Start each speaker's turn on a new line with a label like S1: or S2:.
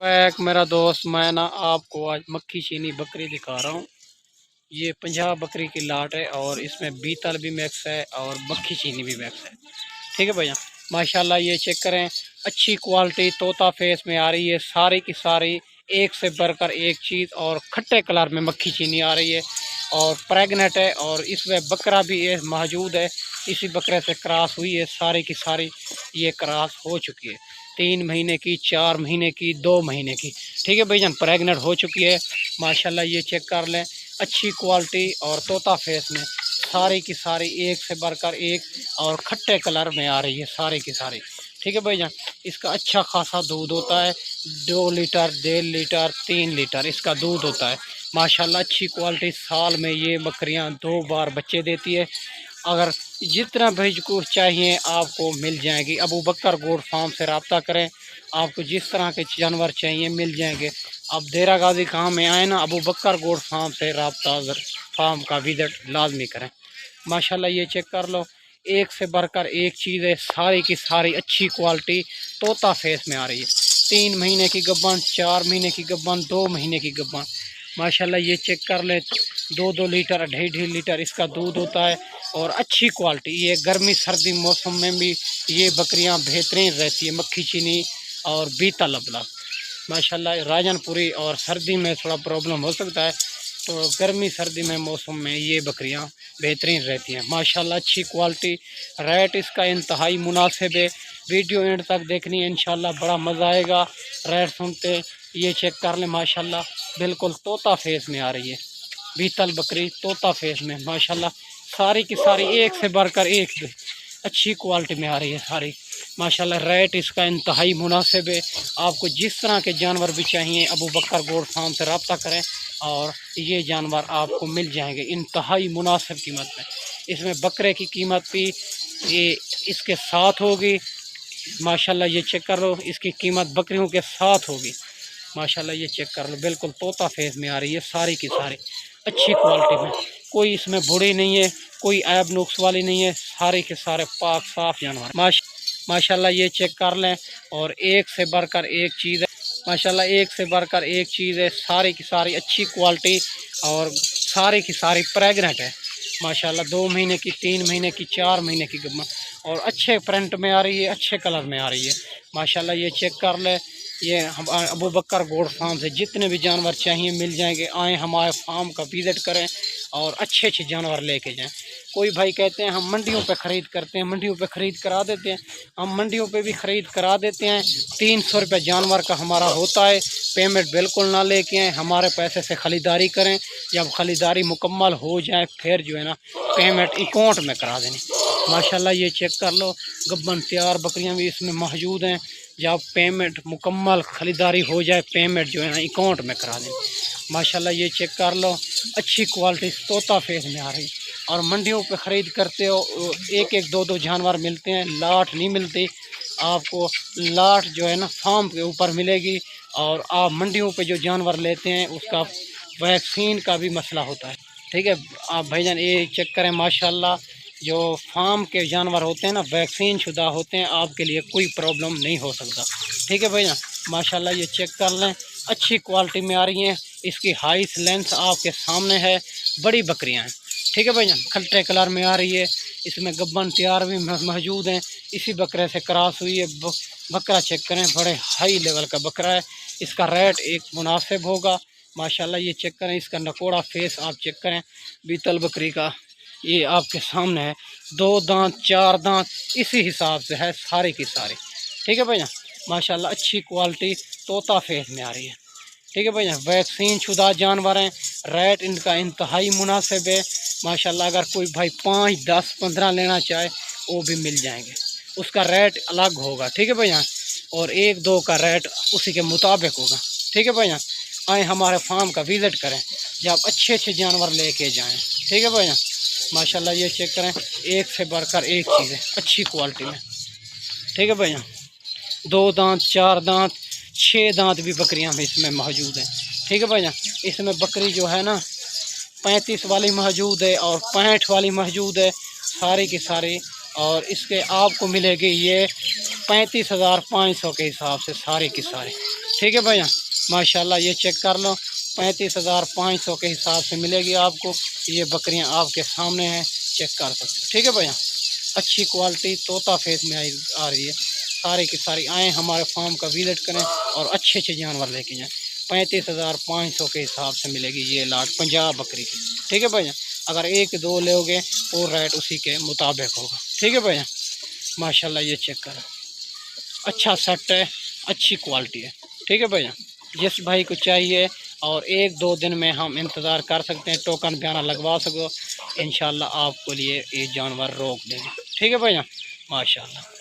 S1: एक मेरा दोस्त, मैं ना आपको आज मक्खी चीनी बकरी दिखा रहा हूँ। ये 50 बकरी की लाट है और इसमें बीतल भी मैक्स है और मक्खी चीनी भी मैक्स है। ठीक है भैया, माशाल्लाह ये चेक करें, अच्छी क्वालिटी तोता फेस में आ रही है। सारी की सारी एक से बढ़कर एक चीज़ और खट्टे कलर में मक्खी चीनी आ रही है और प्रेगनेंट है और इसमें बकरा भी ये मौजूद है। इसी बकरे से क्रॉस हुई है, सारी की सारी ये क्रॉस हो चुकी है। 3 महीने की, 4 महीने की, 2 महीने की। ठीक है भाईजान, प्रेगनेंट हो चुकी है। माशाल्लाह ये चेक कर लें, अच्छी क्वालिटी और तोता फेस में सारी की सारी एक से बढ़कर एक और खट्टे कलर में आ रही है सारी की सारी। ठीक है भाईजान, इसका अच्छा खासा दूध होता है। 2 लीटर, 1.5 लीटर, 3 लीटर इसका दूध होता है। माशाल्लाह अच्छी क्वालिटी। साल में ये बकरियां 2 बार बच्चे देती है। अगर जितना भेज को चाहिए आपको मिल जाएगी। अबू बकर गोट फार्म से रब्ता करें, आपको जिस तरह के जानवर चाहिए मिल जाएंगे। आप देरा गाजी कहाँ में आए ना, अबू बकर गोट फार्म से रब्ता फार्म का विजिट लाजमी करें। माशाल्लाह ये चेक कर लो, एक से बढ़कर एक चीज़ है। सारी की सारी अच्छी क्वालिटी तोता फेस में आ रही है। 3 महीने की गब्बन, 4 महीने की गब्बन, 2 महीने की गब्बन। माशाल्लाह ये चेक कर ले, 2-2 लीटर, 2.5 लीटर इसका दूध होता है और अच्छी क्वालिटी। ये गर्मी सर्दी मौसम में भी ये बकरियां बेहतरीन रहती है। मक्खी चीनी और बीता लबला माशाल्लाह राजनपुरी। और सर्दी में थोड़ा प्रॉब्लम हो सकता है, तो गर्मी सर्दी में मौसम में ये बकरियां बेहतरीन रहती हैं। माशाल्लाह अच्छी क्वालिटी, रेट इसका इंतहाई मुनासिब है। वीडियो एंड तक देखनी है, इंशाल्लाह बड़ा मज़ा आएगा रेट सुनते। ये चेक कर लें, माशाल्लाह बिल्कुल तोता फेस में आ रही है। बीतल बकरी तोता फेस में माशाल्लाह सारी की सारी एक से बढ़कर एक अच्छी क्वालिटी में आ रही है सारी। माशाल्लाह रेट इसका इंतहाई मुनासिब है। आपको जिस तरह के जानवर भी चाहिए अबू बकर गोट फार्म से रब्ता करें और ये जानवर आपको मिल जाएंगे इंतहाई मुनासिब कीमत में। इसमें बकरे की कीमत भी ये इसके साथ होगी। माशाल्लाह ये चेक कर लो, इसकी कीमत बकरियों के साथ होगी। माशाल्लाह ये चेक कर लो, बिल्कुल तोता फेस में आ रही है सारी की सारी अच्छी क्वालिटी में। कोई इसमें बुरी नहीं है, कोई ऐब नुक्स वाली नहीं है। सारे के सारे पाक साफ जानवर माशाल्लाह ये चेक कर लें। और एक से बढ़कर एक चीज़ है। माशाल्लाह एक से बढ़कर एक चीज़ है। सारी की सारी अच्छी क्वालिटी और सारी की सारी प्रेगनेंट है। माशाल्लाह 2 महीने की, 3 महीने की, 4 महीने की गम्मा और अच्छे प्रिंट में आ रही है, अच्छे कलर में आ रही है। माशाल्लाह ये चेक कर ले। ये हम अबू बकर गोट फार्म से जितने भी जानवर चाहिए मिल जाएंगे। आएँ हमारे फार्म का विज़िट करें और अच्छे अच्छे जानवर लेके जाएं। कोई भाई कहते हैं हम मंडियों पे ख़रीद करते हैं, मंडियों पे ख़रीद करा देते हैं। हम मंडियों पे भी ख़रीद करा देते हैं। 300 रुपये जानवर का हमारा होता है। पेमेंट बिल्कुल ना लेके आएँ, हमारे पैसे से ख़रीदारी करें। जब ख़रीदारी मुकम्मल हो जाए फिर जो है ना पेमेंट अकाउंट में करा देनी। माशाल्लाह ये चेक कर लो, गब्बन तैयार बकरियां भी इसमें मौजूद हैं। जब पेमेंट मुकम्मल ख़रीदारी हो जाए पेमेंट जो है ना अकाउंट में करा दें। माशाल्लाह ये चेक कर लो, अच्छी क्वालिटी तोता फेस में आ रही। और मंडियों पे ख़रीद करते हो एक एक 2-2 जानवर मिलते हैं, लाट नहीं मिलती। आपको लाट जो है ना फार्म के ऊपर मिलेगी। और आप मंडियों पे जो जानवर लेते हैं उसका वैक्सीन का भी मसला होता है। ठीक है, आप भाईजान ये चेक करें। माशाल्लाह जो फार्म के जानवर होते हैं ना वैक्सीन शुदा होते हैं, आपके लिए कोई प्रॉब्लम नहीं हो सकता। ठीक है भैया, माशाल्लाह ये चेक कर लें, अच्छी क्वालिटी में आ रही हैं। इसकी हाइट लेंथ आपके सामने है, बड़ी बकरियां हैं। ठीक है भैया, खट्टे कलर में आ रही है। इसमें गब्बन तैयार भी मौजूद हैं। इसी बकरे से क्रॉस हुई है। बकरा चेक करें, बड़े हाई लेवल का बकरा है। इसका रेट एक मुनासिब होगा। माशाल्लाह ये चेक करें, इसका नकोड़ा फेस आप चेक करें बीतल बकरी का। ये आपके सामने है, 2 दांत 4 दांत इसी हिसाब से है सारी की सारी। ठीक है भैया, माशाल्लाह अच्छी क्वालिटी तोता फेस में आ रही है। ठीक है भैया, वैक्सीन शुदा जानवर हैं। रेट इनका इंतहाई मुनासिब है। माशाल्लाह अगर कोई भाई 5, 10, 15 लेना चाहे वो भी मिल जाएंगे, उसका रेट अलग होगा। ठीक है भैया, और 1-2 का रेट उसी के मुताबिक होगा। ठीक है भैया, आए हमारे फार्म का विज़िट करें, जब अच्छे अच्छे जानवर लेके जाएं। ठीक है भैया, माशाल्लाह ये चेक करें, एक से बढ़कर एक चीज़ है अच्छी क्वालिटी में। ठीक है भैया, 2 दांत 4 दांत 6 दांत भी बकरियां भी इसमें मौजूद हैं। ठीक है भैया, इसमें बकरी जो है ना 35 वाली मौजूद है और 65 वाली मौजूद है सारी की सारी। और इसके आपको मिलेगी ये 35,500 के हिसाब से सारी की सारी। ठीक है भैया, माशाल्लाह ये चेक कर लो, 35,500 के हिसाब से मिलेगी आपको। ये बकरियां आपके सामने हैं, चेक कर सकते हो। ठीक है भैया, अच्छी क्वालिटी तोता फेस में आ रही है। सारे की सारी आएँ हमारे फार्म का विजिट करें और अच्छे अच्छे जानवर लेके जाएँ। 35,500 के हिसाब से मिलेगी ये लाट पंजाब बकरी की। ठीक है भैया, अगर एक दो लोगे तो रेट उसी के मुताबिक होगा। ठीक है भैया, माशाल्लाह ये चेक करो, अच्छा सेट है, अच्छी क्वालिटी है। ठीक है भैया, जिस भाई को चाहिए और एक दो दिन में हम इंतज़ार कर सकते हैं, टोकन बयाना लगवा सको, इंशाल्लाह आपको लिए ये जानवर रोक देंगे। ठीक है भैया, माशाल्लाह।